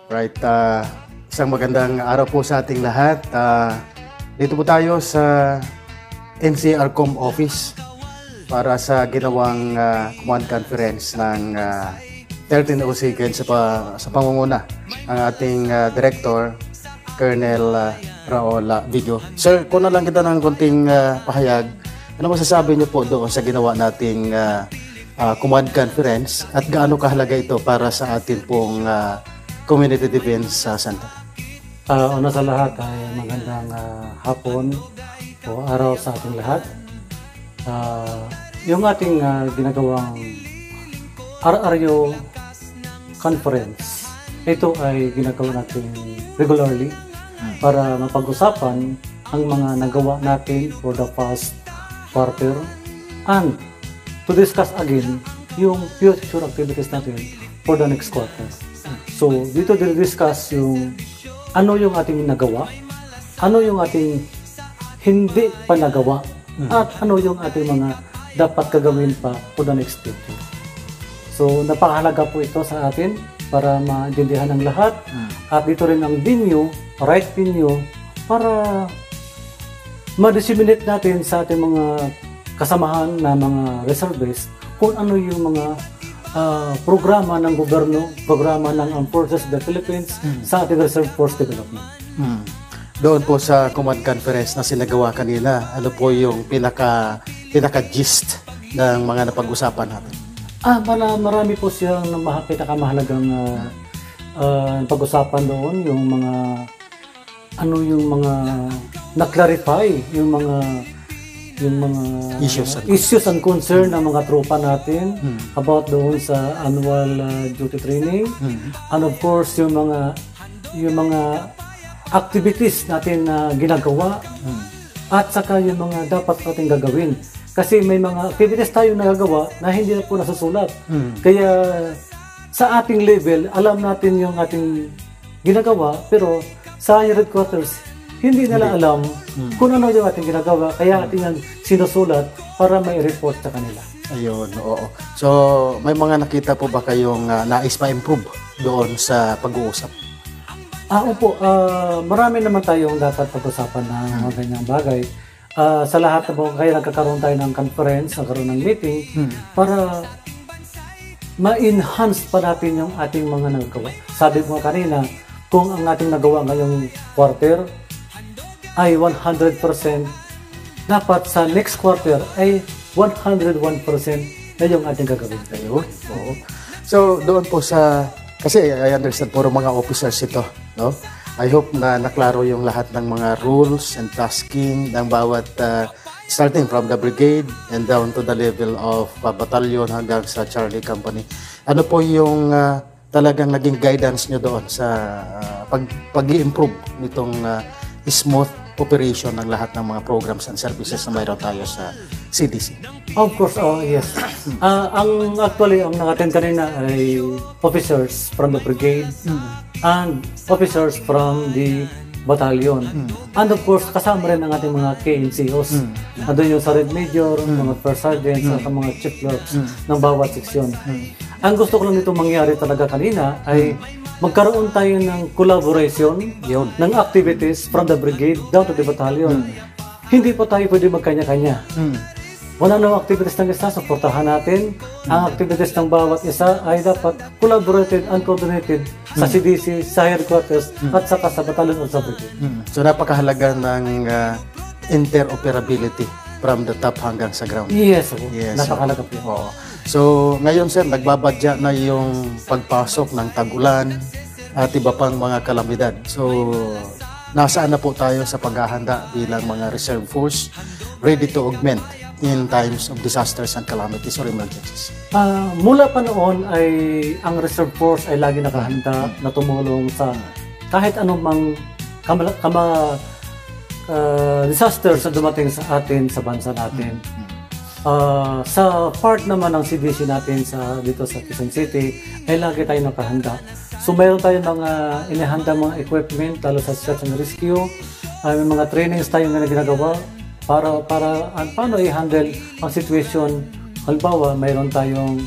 Right, isang magandang araw po sa ating lahat. Dito po tayo sa NCRCOM office para sa ginawang command conference ng 1302 sa pangunguna ng ating Director, Colonel Raul Vigo. Sir, kuna lang kita ng konting pahayag. Ano masasabi niyo po doon sa ginawa nating command conference at gaano kahalaga ito para sa atin pong Community Defense Center? Una sa lahat ay magandang hapon o araw sa ating lahat. Yung ating ginagawang RRU conference, ito ay ginagawa natin regularly para mapag-usapan ang mga nagawa natin for the past quarter and to discuss again yung future activities natin for the next quarter. So, dito discuss yung ano yung ating nagawa, ano yung ating hindi pa nagawa, at ano yung ating mga dapat gagawin pa for the next quarter. So, napakahalaga po ito sa atin para maintindihan ng lahat. At dito rin ang venue, right venue, para ma-disseminate natin sa ating mga kasamahan na mga reservists kung ano yung mga programa ng gobyerno, programa ng Armed Forces of the Philippines sa ating Reserve Force Development. Doon po sa command conference na sinagawa kanina, ano po yung pinaka-gist ng mga napag-usapan natin? Marami po siyang pinakamahalagang pag-usapan doon, yung mga na-clarify, yung mga issues and concern ng mga tropa natin about doon sa annual duty training, and of course yung mga activities natin na ginagawa, at saka yung mga dapat natin gagawin kasi may mga activities tayo nagagawa na hindi na po nasusulat. Kaya sa ating level alam natin yung ating ginagawa, pero sa headquarters hindi nila alam kung ano yung ating ginagawa, kaya ating sinusulat para may report sa kanila. Ayun, oo. So, may mga nakita po ba kayong nais ma-improve doon sa pag-uusap? Opo, marami naman tayong dapat pag-usapan ng mga ganyang bagay. Sa lahat na po, kaya nagkakaroon tayo ng conference, nagkaroon ng meeting, para ma-enhance pa natin yung ating mga nagagawa. Sabi ko kanina, kung ang ating nagawa ngayong quarter ay 100%, dapat sa next quarter ay 101% na yung ating gagawin. Ayun, oo. So, doon po kasi I understand puro mga officers ito, no? I hope na naklaro yung lahat ng mga rules and tasking ng bawat starting from the brigade and down to the level of battalion hanggang sa Charlie Company. Ano po yung talagang naging guidance nyo doon sa pag-i-improve nitong smooth operation ng lahat ng mga programs and services na mayroon tayo sa CDC? Of course, yes. Ang nang-attend kanina ay officers from the brigade and officers from the battalion. And of course, kasama rin ang ating mga KNCOs. Doon yung Sergeant Major, mga First Sergeants, at mga Chief Clerks ng bawat seksyon. Ang gusto ko lang nito mangyari talaga kanina ay magkaroon tayo ng collaboration ng activities from the brigade down to the battalion. Hindi po tayo pwede magkanya-kanya. Wala nang activities ng isa, supportahan natin. Ang activities ng bawat isa ay dapat collaborated and coordinated sa CDC, sa headquarters, at saka sa battalion o sa brigade. So napakahalaga ng interoperability from the top hanggang sa ground. Yes, napakahalaga po. Oo. So ngayon sir, nagbabadya na yung pagpasok ng tag-ulan at iba pang mga kalamidad. So nasaan na po tayo sa paghahanda bilang mga reserve force ready to augment in times of disasters and calamities or emergencies? Mula pa noon ay ang reserve force ay lagi nakahanda na tumulong sa kahit anumang disasters na dumating sa atin, sa bansa natin. Sa part naman ng CDC natin dito sa Quezon City ay lagi tayo nakahanda. So mayroon tayong mga inihanda mga equipment lalo sa search and rescue. May mga trainings tayong ginagawa para paano i-handle ang situation. Halimbawa, mayroon tayong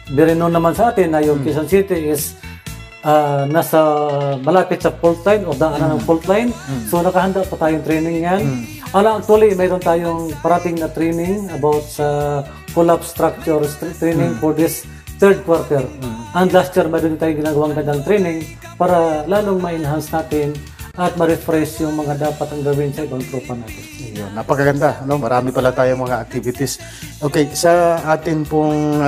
Birino naman sa atin na yung Quezon City is nasa malapit sa fault line o daanan ng fault line. So nakahanda pa tayong training yan. Actually, mayroon tayong parating na training about sa collapse structure training for this third quarter. And last year, mayroon tayong ginagawang gandang training para lalong ma-enhance natin at ma-refresh yung mga dapat ang gawin sa ibang tropa natin. Yun, napakaganda. No? Marami pala tayong mga activities. Okay, sa atin pong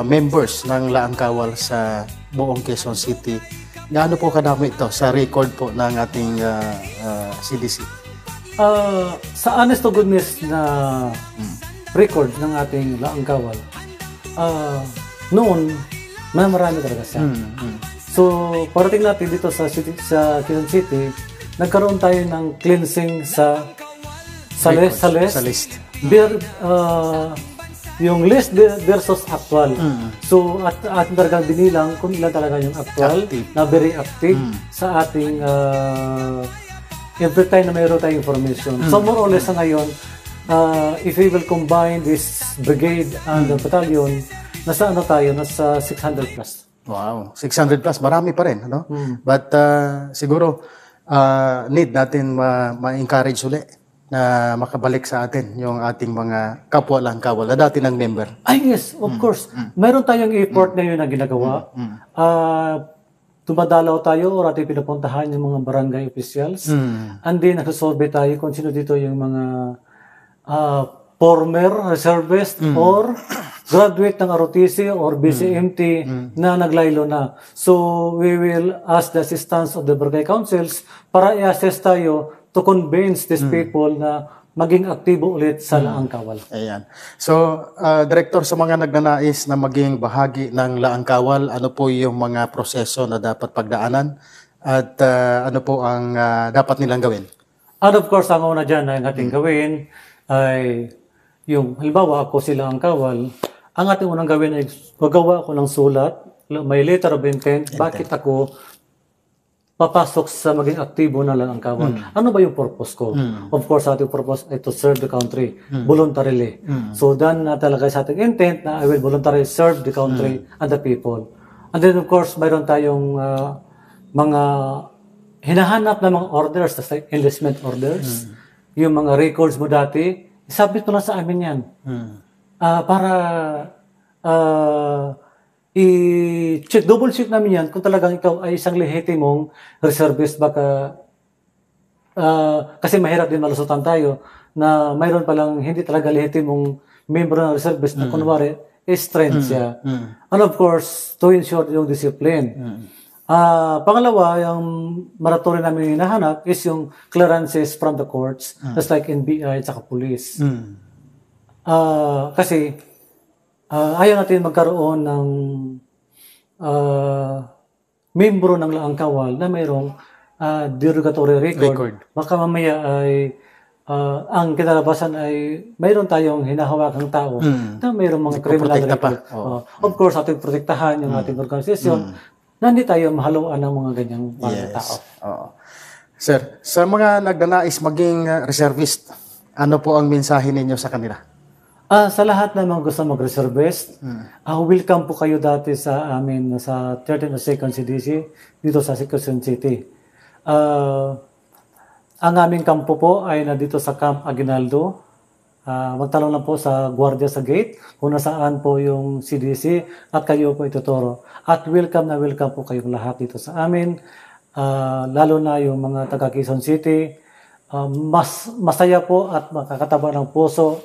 members ng Laang Kawal sa buong Quezon City, gaano po kadami ito sa record po ng ating CDC? Sa honest to goodness na record ng ating Laang Kawal, noon, marami talaga siya. So, parating natin dito sa Quezon City, nagkaroon tayo ng cleansing sa list. Yung list versus actual. So, at talagang binilang kung ilan talaga yung actual na very active sa ating every time na mayroon tayong information. So, more or less sa ngayon, if we will combine this brigade and the battalion, nasa tayo? Nasa 600 plus. Wow, 600 plus, marami pa rin, ano? But siguro need natin ma-encourage ulit na makabalik sa atin yung ating mga kapwa Laang Kawal na dati ng member. Yes, of course. Mayroon tayong effort na yun na ginagawa. Tumadalaw tayo o ating pinapuntahan yung mga barangay officials. And then, nagsasolve tayo kung sino dito yung mga former reservist or graduate ng ROTC or BCMT na naglaylo na. So, we will ask the assistance of the barangay councils para i-assess tayo to convince these people na maging aktibo ulit sa Laang Kawal. Ayan. So, Director, sa mga nagnanais na maging bahagi ng Laang Kawal, ano po yung mga proseso na dapat pagdaanan at ano po ang dapat nilang gawin? And of course, ang una dyan na ating gawin ay yung, halimbawa ako si Laang Kawal, ang ating unang gawin ay gagawa ako ng sulat, may letter of intent, bakit ako papasok sa maging aktibo na Laang Kawal. Ano ba yung purpose ko? Of course, ating purpose ay to serve the country voluntarily. So, then talaga sa ating intent na I will voluntarily serve the country and the people. And then, of course, mayroon tayong mga hinahanap na mga orders, like enlistment orders, yung mga records mo dati, isubmit mo lang sa amin yan. Para i-check, double check namin yan kung talagang ikaw ay isang lehitimong reservist. Baka kasi mahirap din malusutan tayo na mayroon palang hindi talaga lehitimong membro ng reservist na kunwari strength siya. And of course, to ensure yung discipline. Pangalawa, yung mandatory namin hinahanap is yung clearances from the courts, just like NBI at saka police. Kasi ayaw natin magkaroon ng membro ng Laang Kawal na mayroong derogatory record. Baka mamaya ay ang kinalabasan ay mayroon tayong hinahawakang tao na mayroong mga criminal record. Of course, ating protektahan yung ating organisasyon na hindi tayo mahaluan ng mga ganyang mga tao. Sir, sa mga nagnanais maging reservist, ano po ang mensahe ninyo sa kanila? Sa lahat na mga gusto mag-reservist, welcome po kayo dati sa amin sa 13th and 2nd CDC dito sa Quezon City. Ang aming kampo po ay nandito sa Camp Aguinaldo. Magtanong lang po sa gwardiya sa gate kung nasaan po yung CDC at kayo po ituturo. At welcome na welcome po kayong lahat dito sa amin, lalo na yung mga taga Quezon City. Masaya po at makakataba ng puso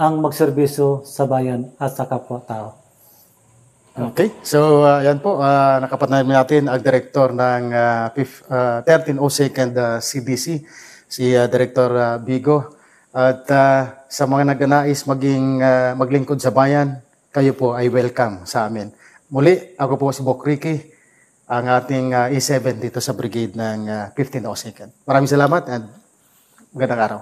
ang magserbisyo sa bayan at sa kapwa-tao. Okay. So, yan po. Nakapatnayan natin ang director ng 1302nd CDC, si Director Bigo. At sa mga nagnanais maglingkod sa bayan, kayo po ay welcome sa amin. Muli, ako po si Bok Ricky, ang ating E7 dito sa brigade ng 1502nd. Maraming salamat at magandang araw.